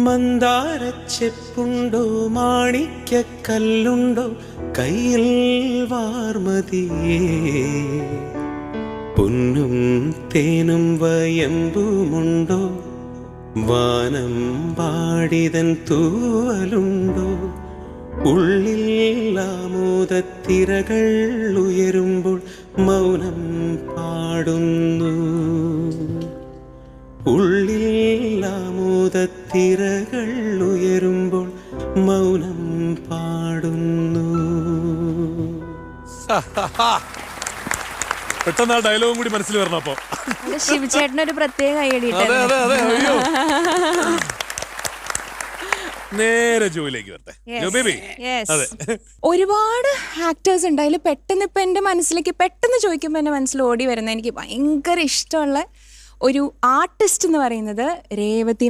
മന്ദാരച്ചെപ്പുണ്ടോ മാണിക്യക്കല്ലുണ്ടോ കയ്യിൽ വാർമതിയേ പൊന്നും തേനും വയമ്പുമുണ്ടോ വാനം പാടിതൻ തൂവലുണ്ടോ ഉള്ളിൽ ആമോദത്തിരകൾ ഉയരുമ്പോൾ മൗനം പാടുന്നു ഉള്ളിൽ ആമോദത്തിരകൾ ഉയരുമ്പോൾ മൗനം പാടുന്നു. പെട്ടെന്ന് ആ ഡയലോഗും കൂടി മനസ്സിൽ വരണം. അപ്പൊ ശിവചേട്ടനൊരു പ്രത്യേക ഐഡിയ. നേരെ ജോയിലേക്ക് വരട്ടെ. അതെ, ഒരുപാട് ആക്ടേഴ്സ് ഉണ്ട്. അതിൽ പെട്ടെന്ന് ഇപ്പൊ എന്റെ മനസ്സിലേക്ക് പെട്ടെന്ന് ചോദിക്കുമ്പോൾ എന്റെ മനസ്സിൽ ഓടി വരുന്ന എനിക്ക് ഭയങ്കര ഇഷ്ടമുള്ള ഒരു ആർട്ടിസ്റ്റ് എന്ന് പറയുന്നത് രേവതി